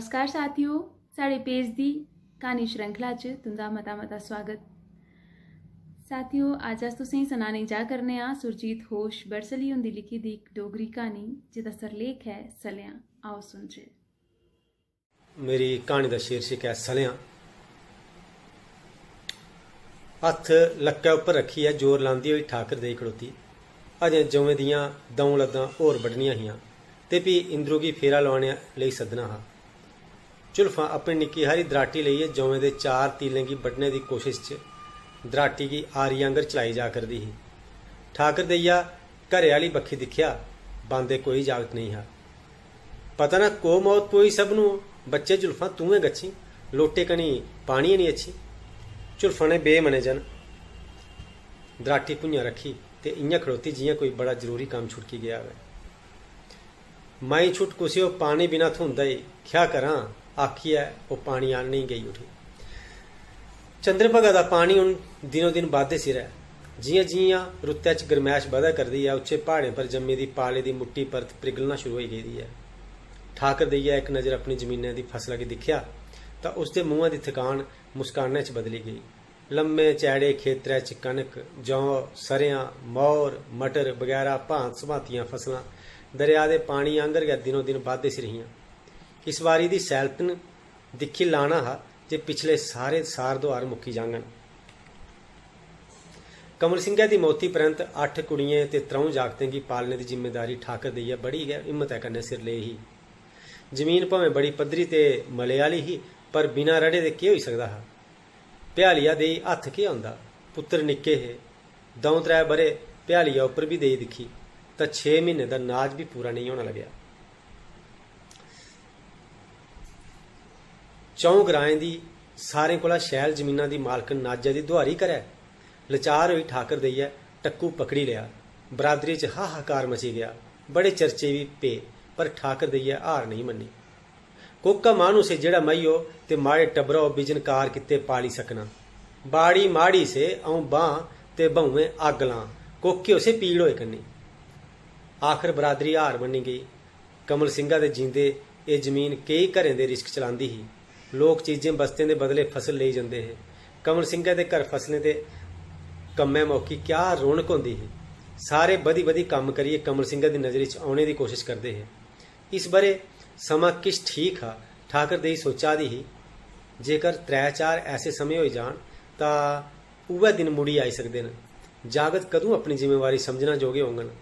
नमस्कार साथियों, साढ़े पेज दी कहानी श्रृंखला च तुंदा मता मता स्वागत। साथियों, अज अस तुसेंगी सनाने जा करने आ सुरजीत होश बड़सली हुंदी लिखी दी एक डोगरी कहानी जिहदा सरलेख है सलेआं। आओ सुनचे। मेरी कहानी का शीर्षक है सलेआं। हथ लक्कै उपर रखी है, जोर लांदी हुई ठाकर देई खड़ोती। अजें जौवें दियां दऊं लद्दां होर बड्ढनियां हियां ते भी इंदरू गी फेरा लाने लेई सद्दना हा। जुल्फां अपनी निक्की हारी दराटी लेइयै जौवें दे चार तीलें गी बड्ढने दी कोशिश च दराटी गी आरी आंगर चलाई जा करदी ही। ठाकर देइया घरै आह्ली बक्खी दिक्खेआ, बांदे कोई जागत नहीं हा। पता ना को मौत पोई सबनू, बच्चे जुल्फां तूएं गच्छी, लोटे कनी पानी नहीं अच्छी। जुल्फां ने बेमने जन दराटी भुंञां रखी ते इ'यां खड़ोती जि'यां कोई बड़ा जरूरी कम्म छुड़की गया होवे। माई छुट कुसिओ पानी बिना थोंदा ही क्या करां आखिए वो पानी आने गई उठी। चंद्रभगा दा पानी हुण दिनों दिन बाद्धे सिर है। जियां जियां रुत्तै च गरमैश बधा करदी है, उच्चे प्हाड़ें पर जम्मी दी पाले दी मुट्टी परत पिघलना शुरू होई गेदी है। ठाकर देइयै इक नज़र अपनी जमीनें दी फसला गी दिक्खेआ तां उसदे मूंहां दी थकान मुस्काने च बदली गई। लम्मे चैड़े खेतरै च कनक, जौ, सरेआं, मौर, मटर बगैरा भांत सभांतियां फसलां दरिया दे पानी आंगर गै दिनों दिन बाद्धे सिर हियां। इस बारी दी सैलतन दिक्खी लाना हा जे पिछले सारे सार दोहार मुक्की जाङन। कमल सिंह दी मौती परैंत 8 कुड़ियें ते 3 जागतें गी पालने दी जिम्मेदारी ठाकर देइयै बड़ी गै हिम्मतै कन्नै सिर लेई ही। जमीन भावें बड़ी पद्धरी ते मले आह्ली ही, पर बिना रड़े दे केह् होई सकदा हा। भ्यालिया देई हत्थ केह् औंदा। पुत्तर निक्के हे, 2-3 बरे भ्यालिया उप्पर भी देई दिक्खी तां 6 म्हीने दा नाज भी पूरा नहीं होना लग्या। 4 ग्राएं दी सारें कोला शैल जमीनां दी मालकन नाजा दी दुहारी करै। लचार होई ठाकर देइयै टक्कू पकड़ी लिया। बरादरी च हाहाकार मची गया। बड़े चर्चे भी पे, पर ठाकर देइयै हार नहीं मन्नी। कोका मानू से जेड़ा मईओ ते माड़े टबरो बिजनकार किते पाली सकना। बाड़ी माड़ी से अऊं बां ते बहुएं अग लां, कोके उसे पीड़ होए कन्नी। आखिर बरादरी हार मन्नी गई। कमल सिंघा दे जींदे ये जमीन कई घरें दे रिश्क चलांदी ही। लोग चीजें बस्तें दे बदले फसल लेई जंदे हे। कमल सिंघा दे घर फसलें दे कम्मै मौकी क्या रौनक होंदी ही। सारे बधी बधी कम्म करियै कमल सिंघा दी नज़री च औने दी कोशिश करदे हे। इस बरे समां किश ठीक हा। ठाकर देई सोचा दी ही जेकर 3-4 ऐसे समय होई जान तां उ'ऐ दिन मुड़ी आई सकदे न। जागत कदूं अपनी जिम्मेवारी समझना जोगे होङन।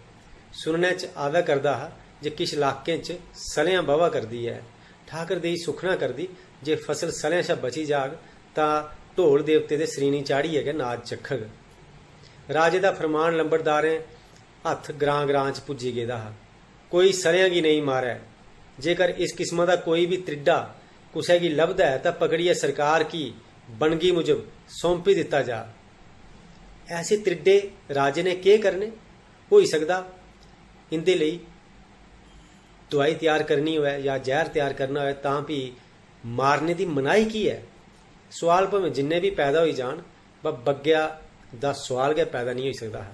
सुनने च आवै करदा हा जे किश इलाकें च सलेआं बवा करदी है। ठाकर देई सुखना करदी जे फसल सलेआं शा बची जाग तां ढोल देवते दे सरीनी चाढ़ियै गै नाज चखग। राजे दा फरमान लंबड़दारें हत्थ ग्रां ग्रां च पुज्जी गेदा हा। कोई सलेआं गी नहीं मारै। जेकर इस किस्मा दा कोई भी त्रिड्डा कुसै गी लभदा है तां पकड़ियै सरकार की बनगी मुजब सौंपी दित्ता जा। ऐसे त्रिड्डे राजे ने केह् करने? होई सकदा इंदे लेई दवाई तैयार करनी होऐ या जहर तैयार करना होऐ तां भी मारने दी मनाही की है? सवाल भावें जिन्ने भी पैदा होई जान, बग्गेआ दा सवाल गै पैदा नहीं होई सकदा हा।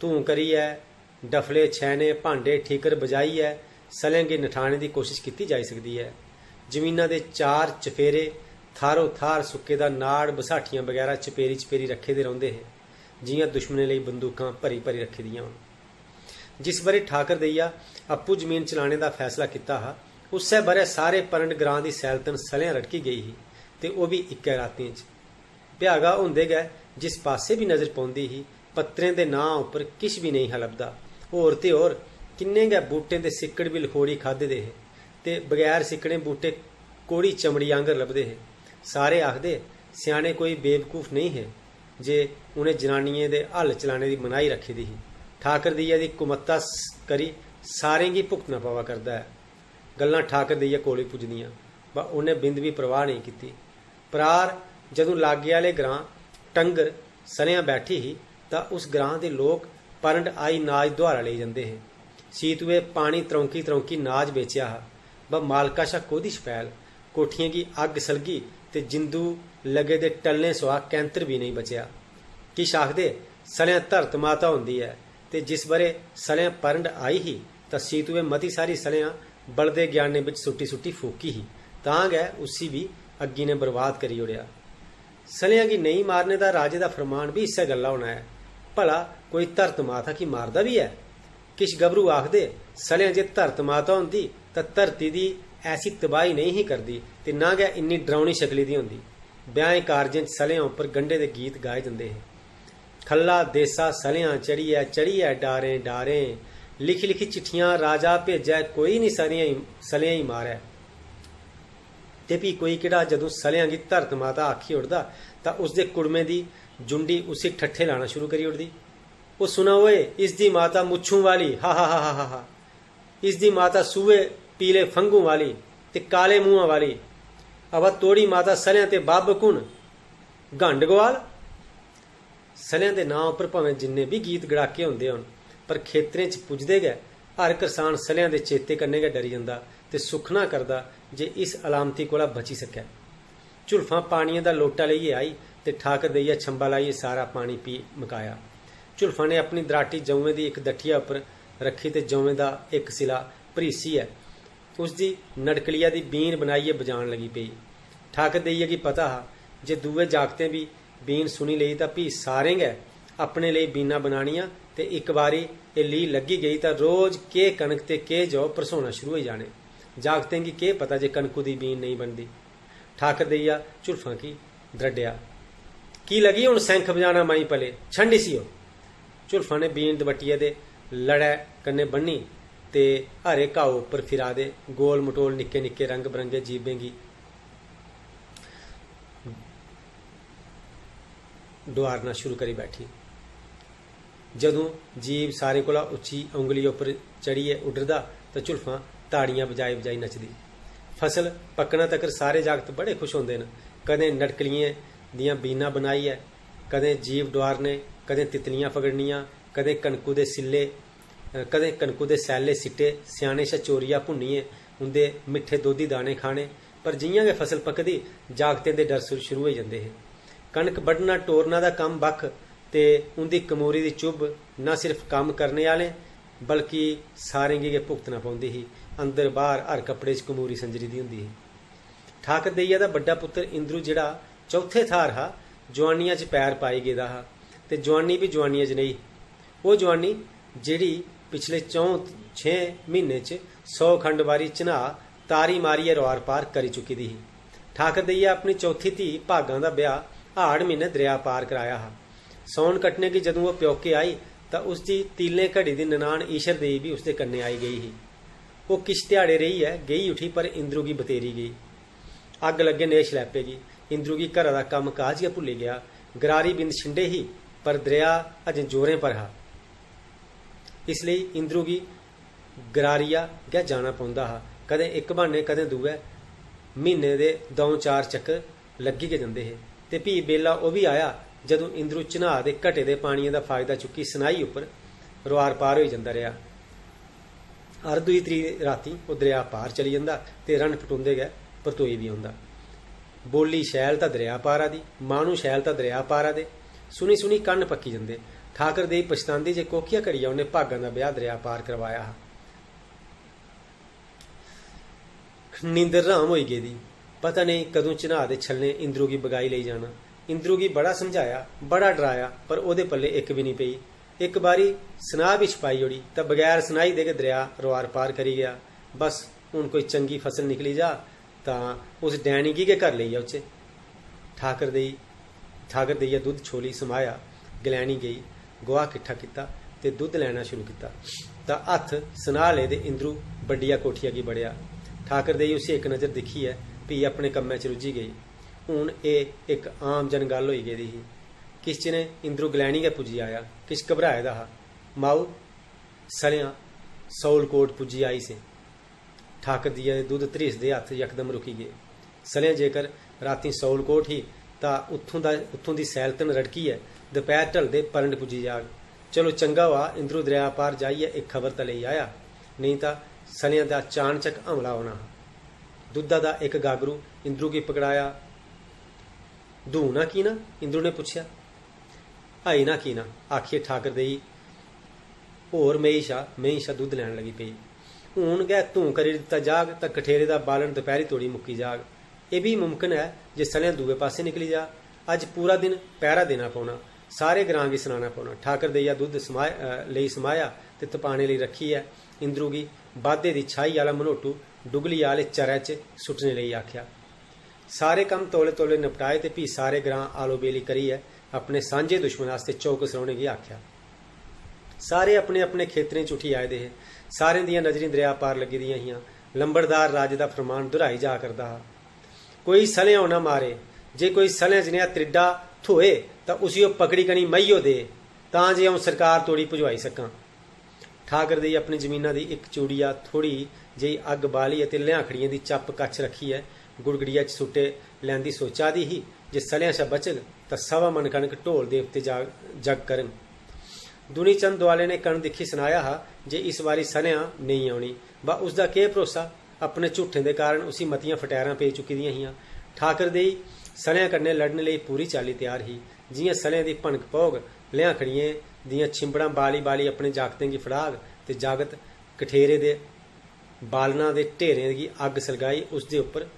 धूं करियै डफले छैने भांडे ठीकर बजाइयै सलेआं गी नठाने दी कोशिश की जाई सकदी है। जमीनां दे 4 चफेरे थारो थार सुक्के दा नाड़ बसाठियां बगैरा चपेरी चपेरी रखे दे रौंदे हे, जियां दुश्मने लेई बंदूकां भरी भरी रखी दियां होन। जिस बरे ठाकर देइया अप्पू जमीन चलाने का फैसला किया हा, उस्सै बरे सारे परंड ग्रां दी सैलतन सलेआं रटकी गई ही ते ओह भी इक्कै रातीं च। भ्यागा होंदे गै जिस पासे भी नज़र पौंदी ही, पत्तरें दे नां उपर किश भी नहीं हा लभदा। होर ते होर किन्ने गै बूटें दे सिक्कड़ भी लखोड़ी खाद्धे दे हे ते बगैर सिक्कड़ें बूटे कोड़ी चमड़ी आंगर लभदे हे। सारे आखदे स्याणे कोई बेवकूफ नहीं हे जे उन्हें जनानियें दे हल चलाने की मनाही रखी दी ही। ठाकर देइया दी कुमत्ता करी सारें गी भुगतना पवा करदा है। गल्लां ठाकर देइया कोल पुजदियां, पर उन्हें बिंद भी परवाह नहीं की। परार जदों लागे आह्ले ग्रां टंगर सलेआं बैठी ही तां उस ग्रां दे लोग परंड आई नाज दुहारा लेई जंदे हे। सीतुए पानी त्रौंकी त्रौंकी नाज बेचेआ हा, ब मालका शा कोह्दी छपैल। कोठियें गी अग्ग सलगी ते जिंदू लगे दे टल्लें सुआ कैंतर भी नहीं बचेआ। किश आखदे सलेआं धरत माता होंदी है ते जिस बरे सलेआं परंड आई ही तां सीतुए मती सारी सलेआं बलदे ग्याने विच सुट्टी सुट्टी फूकी ही तां गै उसी भी अग्गी ने बर्बाद करी ओड़िया। सलियां गी नहीं मारने दा राजे दा फरमान भी इस्सै गल्ला होना है। भला कोई धरत माता की मारदा भी है? किश गभरू आखदे सलियां जे धरत माता होंदी तां धरती दी ऐसी तबाही नहीं ही करदी ते ना गै इन्नी डरावनी शकली दी होंदी। ब्याहें कारजें च सलियां उप्पर गंढे दे गीत गाए जंदे हे। खल्ला देसा सलियां चढ़ियै चढ़ियै डारें डारें, लिखी लिखी चिट्ठियां राजा भेजै, कोई नहीं सलियां ही मारै। ते भी कोई केड़ा जदों सलियां गी धरत माता आखी उड़दा तां उसदे कुड़मे दी जुंडी उसी ठट्ठे लाना शुरू करी उड़दी। ओ सुना ओए, इसदी माता मुच्छूं वाली, हा हा हा हा हा, इसदी माता सूए पीले फंगू वाली ते काले मूहां वाली, अवा तोड़ी माता सलियां ते बब्ब कुण गंड गोआल। सलियां दे नां उपर भावें जिन्ने भी गीत गड़ाके होंदे होन, पर खेतरें च पुजदे गै हर करसान सलियां दे चेते कन्नै गै डरी जंदा ते सुखना करदा जे इस अलामती कोला बची सकै। झुल्फां पानिये दा लोटा लेइयै आई ते ठाकर देइयै छंबा लाइयै सारा पानी पी मुकाया। झुल्फां ने अपनी दराटी जौवें दी इक दट्ठिया उपर रखी ते जौवें दा इक सिला भरीसियै उसदी नड़कलिया दी बीन बनाइयै बजान लगी पेई। ठाकर देइयै गी पता हा जे दुए जागतें भी बीन सुनी लेई तां भी सारें गै अपने लेई बीना बनानियां ते इक बारी एह् लीह् लग्गी गेई तां रोज केह् कनक ते केह् जौ परसोना शुरू होई जाने। जागतें गी केह् पता जे कनकू दी बीन नहीं बनदी। ठाकर देइया झुल्फां गी द्रड्डेआ, की लगी हुण सैंख बजाना माई भले, छंड इसी ओ। झुल्फां ने बीन दबट्टिया दे लड़ै कन्नै बन्नी ते हरे घाओ उपर फिरा दे गोल मटोल निक्के निक्के रंग बरंगे जीबें गी डुआरना शुरू करी बैठी। जदों जीव सारे कोला उच्ची उंगली उपर चढ़िए उड्डरदा तां झुल्फां ताड़ियां बजाई बजाई नचदी। फसल पक्कना तकर सारे जागत बड़े खुश होंदे न। कदें नड़कलियें दियां बीनां बनाइयै, कदें जीव डुआरने, कदें तितलियां फगड़नियां, कदें कनकू दे सिल्ले, कदें कनकू दे सैले सिट्टे स्याने शा चोरिया भुन्निए उंदे मिट्ठे दोधी दाने खाने। पर जियां गै फसल पकदी जागतें दे डर शुरू होई जंदे हे। कनक बड्ढना टोरना दा कम्म बक्ख ते उंदी कमोरी दी चुभ ना सिर्फ कम्म करने आह्ले बल्कि सारें गी गै भुगतना पौंदी ही। अंदर बाहर हर कपड़े च कमोरी संजरी दी होंदी ही। ठाकर देइया दा बड्डा पुत्तर इंद्रू जेड़ा चौथे थार हा, जवानिया च पैर पाई गेदा हा ते जवानी भी जवानिया च नहीं। वो जवानी जेड़ी पिछले 4-6 महीने च 100 खंड बारी चना तारी मारियै रोआर पार करी चुकी दी ही। ठाकर देइया अपनी चौथी धी भागां दा ब्याह हाड़ महीने दरिया पार कराया हा। सौन कट्टने की जदों वो प्योके आई तां उसदी तीलें घड़ी दी ननान ईशर देई भी उसदे कन्ने आई गई ही। वो किश ध्याड़े रही है गेई उठी पर इंद्रू गी बतेरी गई। अग लगे ने छलैपे गी। इंद्रू गी घरा दा कम्म काज गै भुल्ली गया। गरारी बिंद छिंडे ही पर दरिया अजें जोरें पर हा, इसलिए इंद्रू गी गरारिया गै जाना पौंदा हा। कदें इक बहाने कदें दुए महीने दे 2-4 चक्कर लग्गी गै जंदे हे। ते भी बेला ओह भी आया जदों इंद्रू चनाह दे घटे दे पानिये दा फायदा चुक्की सनाई उपर रोआर पार होई जंदा रहा। हर दूई त्री राती ओह दरिया पार चली जंदा ते रन पटुंदे गै परतोई भी आंदा। बोली शैल तां दरिया पारा दी, मानू शैल तां दरिया पारा दे। सुनी सुनी कन्न पक्की जंदे। ठाकर देई पछतांदी जे कोकिया घड़िया उन्हें भागां दा ब्याह दरिया पार करवाया हा। नींदर राम होई गेदी। पता नहीं कदों चनाह दे छल्ले इंद्रू गी बगाई लेई जाना। इंद्रू गी बड़ा समझाया, बड़ा डराया पर ओहदे पल्ले इक भी नहीं पई। एक बारी सनाह भी छपाई ओड़ी तां बगैर सनाई दे के दरिया रोआर पार करी गया। बस हुण कोई चंगी फसल निकली जा तां उस डैनी गी गै घर लेई आ उच्चे। ठाकर देइया दुद्ध छोली समाया, गलैनी गई, गोहा किट्ठा किता ते दुद्ध लैना शुरू किता तां हत्थ सनाह ले दे इंद्रू बड्डिया कोठिया गी बड़िया। ठाकर देई उसी एक नज़र दिखियै भी अपने कम्मै च रुझी गई। हूँ एह एक आम जन गल होई गेदी ही। किश चिरें इंद्रू गलैनी गै पुज्जी आया। किश घबराए दा हा। माऊ सलियां सौलकोट पुज्जी आई से। ठाकर दिया दे दुद्ध धरीसदे हत्थ यकदम रुकी गए। सलियां जेकर रातीं सौलकोट ही तां उत्थों दी सैलतन रड़की है दोपहर ढलदे परंड पुज्जी जाग। चलो चंगा हुआ इंद्रू दरिया पार जाइए एक खबर तां लेई आया, नहीं तां सलियां दा चानचक हमला होना हा। दुद्धा दा एक गागरू इंद्रू गी पकड़ाया। धूना की ना? इंद्रू ने पुछया। आई ना की ना आखिए ठाकर देई होर मेई शा दुद्ध लैन लगी पई। हूण गै धूं करी दिता जाग तां कठेरे दा बालन दुपहरी तोड़ी मुक्की जाग। ये भी मुमकिन है जे सलियां दूए पासे निकली जा। अज पूरा दिन पैरा देना पौना, सारे ग्रां गी सनाना पौना। ठाकर देइया दुद्ध लेई समाया ते तपाने लेई रखी है। इंद्रू गी बादे दी छाई आला मनोटू डुगली आले चरै च सुट्टने लेई आख्या। सारे कम तौले तौले निपटाए ते भी सारे ग्रां आलो बेली करियै अपने सांझे दुश्मन आस्ते चौकस रौह्ने गी आख्या। सारे अपने अपने खेतरें च उठी आए दे हे। सारें दियां नजरीं दरिया पार लगी दियां हियां। लंबड़दार राजे दा फरमान दुहराई जा करदा हा, कोई सलियां ना मारे। जे कोई सलियां जनेहा त्रिड्डा थोए तां उसी ओह् पकड़ी कनी मईयो दे, तां जे अऊं सरकार तोड़ी पुजवाई सकां। ठाकर दी अपनी जमीना दी इक चूड़िया थोड़ी जेही अग्ग बाली ते लिआखड़ियें दी चप कच्छ रखियै गुड़गड़िया च सुट्टे लैंदी सोचा दी ही जे सलियां शा बचग तां सवा मन कनक ढोल देवते जग करन। दुनी चंद दुआले ने कण दिखी सनाया हा जे इस बारी सलियां नेईं औनी। बा उसदा केह् भरोसा, अपने झूठें दे कारण उसी मतियां फटैरां पेई चुकी दियां हियां। ठाकर देई सलियां कन्नै लड़ने लेई पूरी चाल्ली त्यार ही। जियां सलियां दी भनक पौग, लिआखड़ियें दियां छिंबड़ां बाली बाली अपने जागतें गी फड़ाग ते जागत कठेरे दे बालना दे ढेरें गी अग्ग सलगाई उसदे उप्पर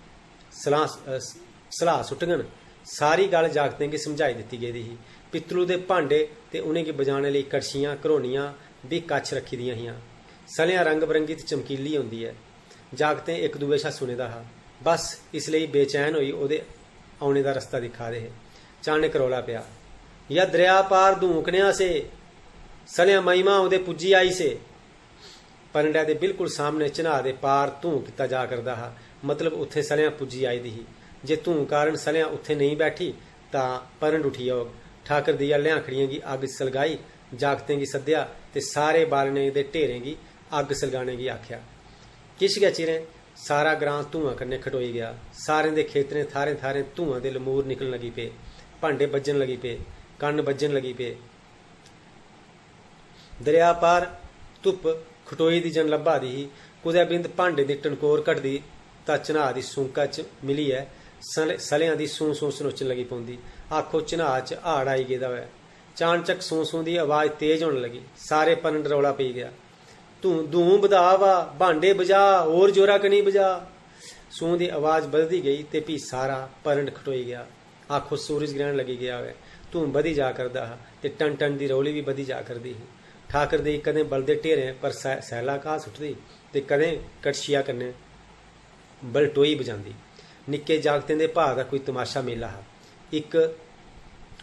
सलाह सुट्टगन। सारी गल जागतें गी समझाई दित्ती गेदी ही। पित्तलू दे भांडे ते उनेंगी बजाने लेई कड़छियां घरोनियां भी कच्छ रखी दियां हियां। सलियां रंग बरंगी ते चमकीली होंदी है। जागतें इक दूए शा सुने दा हा, बस इसलेई बेचैन होई ओह्दे औने दा रस्ता दिक्खा दे हे। चानक रौला पिया, या दरिया पार धूकनेआ से, सलियां महिमा ओह्दे पुज्जी आई से। परंडे दे बिल्कुल सामने चन्हा दे पार धूं कीता जा करदा हा, मतलब उत्थे सलियां पुज्जी आई दी ही। जे धूं कारण सलियां उत्थे नहीं बैठी तां परंड उठी होग। ठाकर दिया लिआखड़ियें गी अग्ग सलगाई, जागतें गी सद्देआ ते सारे बालने दे ढेरें गी अग्ग सलगाने गी आख्या। किश गै चिरें सारा ग्रां धुआं कन्नै खटोई गया। सारें दे खेतरें थारें थारें धुआं दे लमूर निकलन लगी पे, भांडे बज्जन लगी पे, कन्न बज्जन लगी पे। दरिया पार धुप्प खटोई दी जन लब्भा दी ही। कुदै बिंद भांडे दी टनकोर घटदी तां चन्हाऽ दी सूंका च मिलियै सलियां दी सूं सूं सनोचन लगी पौंदी। आखो चन्हाऽ च हाड़ आई गेदा होऐ। चानचक सूं सूं दी आवाज़ तेज होने लगी। सारे परंड रौला पेई गया। धूं बधा वा, भांडे बजा, होर जोरा कनी बजा। सूं दी आवाज़ बधदी गई ते भी सारा परंड खटोई गया। आखो सूरज ग्रहण लगी गया होऐ। धूं बधी जा करदा हा ते टन टन दी रौली भी बधी जा करदी ही। ठाकर दी कदें बलदे ढेरें पर सैला घाह सुट्टदी ते कदें कड़छिया कन्नै बलटोई बजांदी। निक्के जागतें दे भाऽ दा कोई तमाशा मेला हा। इक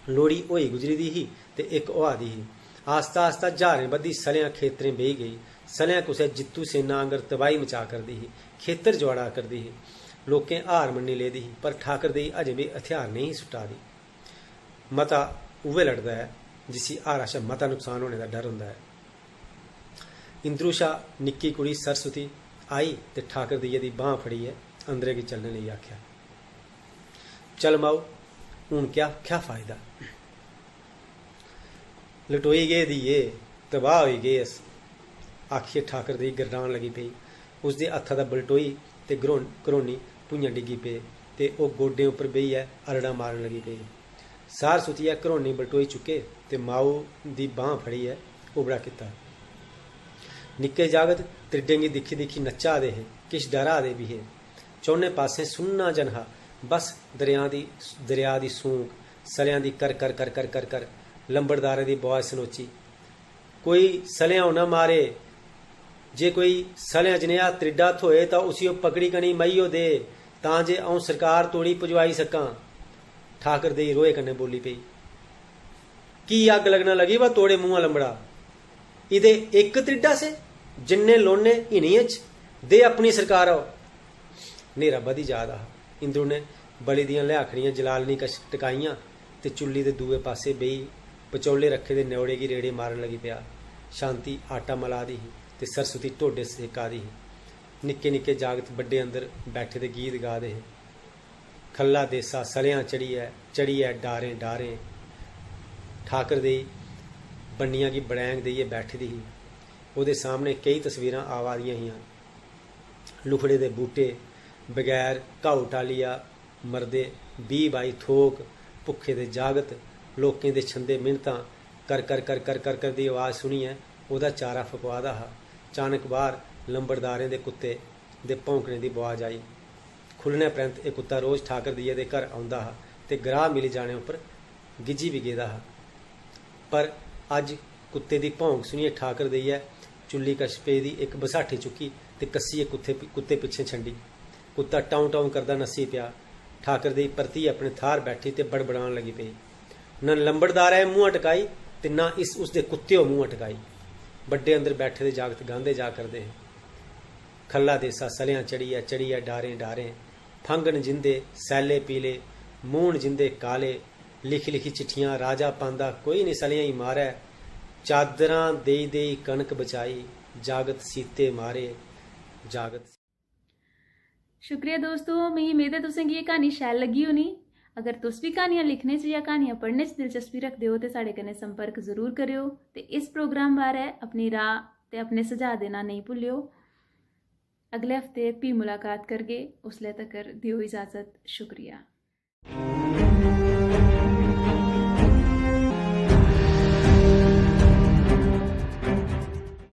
लोड़ी होई गुजरी दी ही ते इक होआ दी ही। आस्ता आस्ता ज्हारें बद्धी सलियां खेतरें बेही गई। सलियां कुसै जित्तू सेना आंगर तबाही मचा करदी ही, खेतर जुआड़ा करदी ही। लोकें हार मन्नी लेदी ही, पर ठाकर देई अजें भी हथियार नहीं सुट्टा दी। मता उ'ऐ लड़दा है जिसी हारा शा मता नुकसान होने दा डर होंदा है। इंद्रू शा निक्की कुड़ी सरस्वती आई ते ठाकर देइये दी बांह फड़ियै अंदरे गी चलने लेई आख्या। चल माऊ, हून क्या फायदा, लटोई गए दिए, तबाह होई गए अस। आखिए ठाकर दी गरडान लगी पई। उसदे हत्था दा बलटोई ते घरोनी भुंञां डिग्गी पे ते ओह् गोडें उप्पर बेहियै अरड़ा मारन लगी पई। सार सुतियै घरोनी बलटोई चुके ते माऊ दी बांह फड़ियै उबड़ा कीता। निक्के जागत त्रिड्डें गी दिक्खी दिक्खी नच्चा दे हे, किश डरा दे भी हे। चौने पासें सुन्ना जन हा, बस दरिया दी सूंक, सलियां दी कर कर कर कर कर कर, लंबड़दारे दी बुआज सनोची। कोई सलियां ना मारे। जे कोई सलियां जनेहा त्रिड्डा थोए तां उसी ओह् पकड़ी कनी मईयो दे, तां जे अऊं सरकार तोड़ी पुजवाई सकां। ठाकर देई रोए कन्नै बोली पेई। की अग्ग लगना लगी वा तोड़े मुंहा लंबड़ा, इदे इक त्रिड्डा से जिन्ने लोने इनियां च दे अपनी सरकार आओ। नेरा बधी जा दा हा। इंद्रू ने बली दियां लिआखड़ियां जलालनी कश टकाइयां ते चुल्ली दे दूए पासे बेही पचौले रखे दे न्योड़े गी रेड़े मारन लगी पिया। शांति आटा मला दी ही ते सरस्वती ढोडे सेका दी ही। निक्के निक्के जागत बड्डे अंदर बैठे दे गीत गा दे हे। खल्ला देसा सलियां चढ़ियै डारें डारें। ठाकर देई बन्नियां गी बड़ैंग देइयै बैठी दी ही। ओह्दे सामने कई तस्वीरां आवा दियां हियां। लुखड़े दे बूटे, बगैर घाऊ टालिया मरदे, 20-22 थोक, भुक्खे दे जागत, लोकें दे छंदे मिन्नतां कर कर कर कर कर कर दी आवाज़ सुनियै ओह्दा चारा फकवा दा हा। चानक बाहर ਲੰਬੜਦਾਰਾਂ ਦੇ ਕੁੱਤੇ ਦੇ ਭੌਂਕਣੇ ਦੀ ਆਵਾਜ਼ ਆਈ। ਖੁੱਲ੍ਹਣੇ ਪ੍ਰੰਤ ਇਹ ਕੁੱਤਾ ਰੋਜ਼ ਠਾਕਰ ਦਈਏ ਦੇ ਘਰ ਆਉਂਦਾ ਹਾ ਤੇ ਗਰਾਹ ਮਿਲ ਜਾਣੇ ਉੱਪਰ ਗਿੱਜੀ ਵੀ ਗੇਦਾ ਹਾ। ਪਰ ਅੱਜ ਕੁੱਤੇ ਦੀ ਭੌਂਕ ਸੁਣੀਏ ਠਾਕਰ ਦਈਏ ਚੁੱਲੀ ਕਸ਼ਪੇ ਦੀ ਇੱਕ ਬਸਾਠੀ ਚੁੱਕੀ ਤੇ ਕੱਸੀਏ ਕੁੱਤੇ ਪਿੱਛੇ ਛੰਡੀ। ਕੁੱਤਾ ਟਾਉਂ ਟਾਉਂ ਕਰਦਾ ਨੱਸੀ ਪਿਆ। ਠਾਕਰ ਦੀ ਪਰਤੀ ਆਪਣੇ ਥਾਰ ਬੈਠੀ ਤੇ ਬੜਬੜਾਉਣ ਲੱਗੀ ਪਈ। ਨਾ ਲੰਬੜਦਾਰ ਐ ਮੂੰਹ ਅਟਕਾਈ ਤੇ ਨਾ ਉਸਦੇ ਕੁੱਤਿਓ ਮੂੰਹ ਅਟਕਾਈ। ਵੱਡੇ ਅੰਦਰ ਬੈਠੇ ਦੇ ਜਾਗਤ ਗਾਂਦੇ ਜਾ ਕਰਦੇ हैं। ਖੱਲਾ ਦੇਸਾ ਸਲਿਆਂ ਚੜੀਆ ਡਾਰੇ ਡਾਰੇ ਫੰਗਣ ਜਿੰਦੇ ਸੈਲੇ ਪੀਲੇ ਮੂਣ ਜਿੰਦੇ ਕਾਲੇ ਲਿਖ ਲਿਖੀ ਚਿੱਠੀਆਂ ਰਾਜਾ ਪਾਂਦਾ ਕੋਈ ਨਹੀਂ ਸਲਿਆਂ ਹੀ ਮਾਰੈ ਚਾਦਰਾਂ ਦੇਈ ਕਣਕ ਬਚਾਈ जागत सीते मारे जागत। शुक्रिया दोस्तों, मैं उम्मीद है तुसें गी एह् क्हानी शैल लगी होनी। अगर तुस भी क्हानियां लिखने च या क्हानियां पढ़ने च दिलचस्पी रखदे हो ते साढ़े कन्नै संपर्क जरूर करियो ते इस प्रोग्राम बारै अपनी राय ते अपने सुझाव देना नहीं भुल्लियो। अगले हफ्ते भी मुलाकात करगे, उसले तक्कर दियो इजाजत। शुक्रिया।